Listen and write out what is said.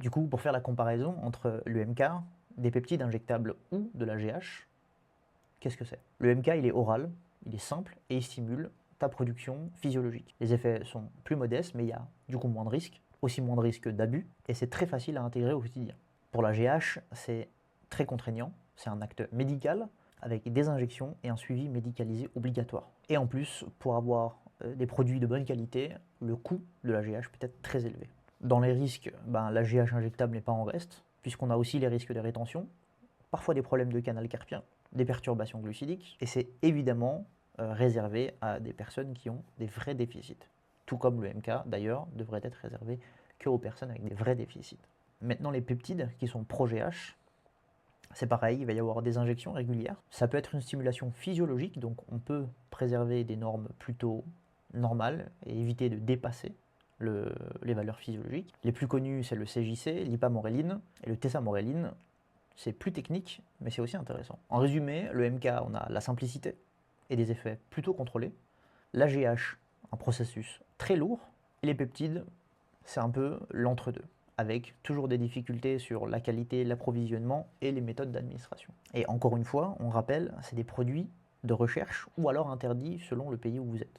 Du coup, pour faire la comparaison entre l'EMK, des peptides injectables ou de la GH, qu'est-ce que c'est? L'EMK, il est oral, il est simple et il stimule ta production physiologique. Les effets sont plus modestes, mais il y a du coup moins de risques, aussi moins de risques d'abus, et c'est très facile à intégrer au quotidien. Pour la GH, c'est très contraignant, c'est un acte médical avec des injections et un suivi médicalisé obligatoire. Et en plus, pour avoir des produits de bonne qualité, le coût de la GH peut être très élevé. Dans les risques, la GH injectable n'est pas en reste, puisqu'on a aussi les risques de rétention, parfois des problèmes de canal carpien, des perturbations glucidiques, et c'est évidemment réservé à des personnes qui ont des vrais déficits. Tout comme le MK, d'ailleurs, devrait être réservé qu'aux personnes avec des vrais déficits. Maintenant, les peptides qui sont pro-GH, c'est pareil, il va y avoir des injections régulières. Ça peut être une stimulation physiologique, donc on peut préserver des normes plutôt normales et éviter de dépasser les valeurs physiologiques. Les plus connus, c'est le CJC, l'ipamoréline et le tesamoréline. C'est plus technique, mais c'est aussi intéressant. En résumé, le MK, on a la simplicité et des effets plutôt contrôlés. L'AGH, un processus très lourd. Et les peptides, c'est un peu l'entre-deux, avec toujours des difficultés sur la qualité, l'approvisionnement et les méthodes d'administration. Et encore une fois, on rappelle, c'est des produits de recherche ou alors interdits selon le pays où vous êtes.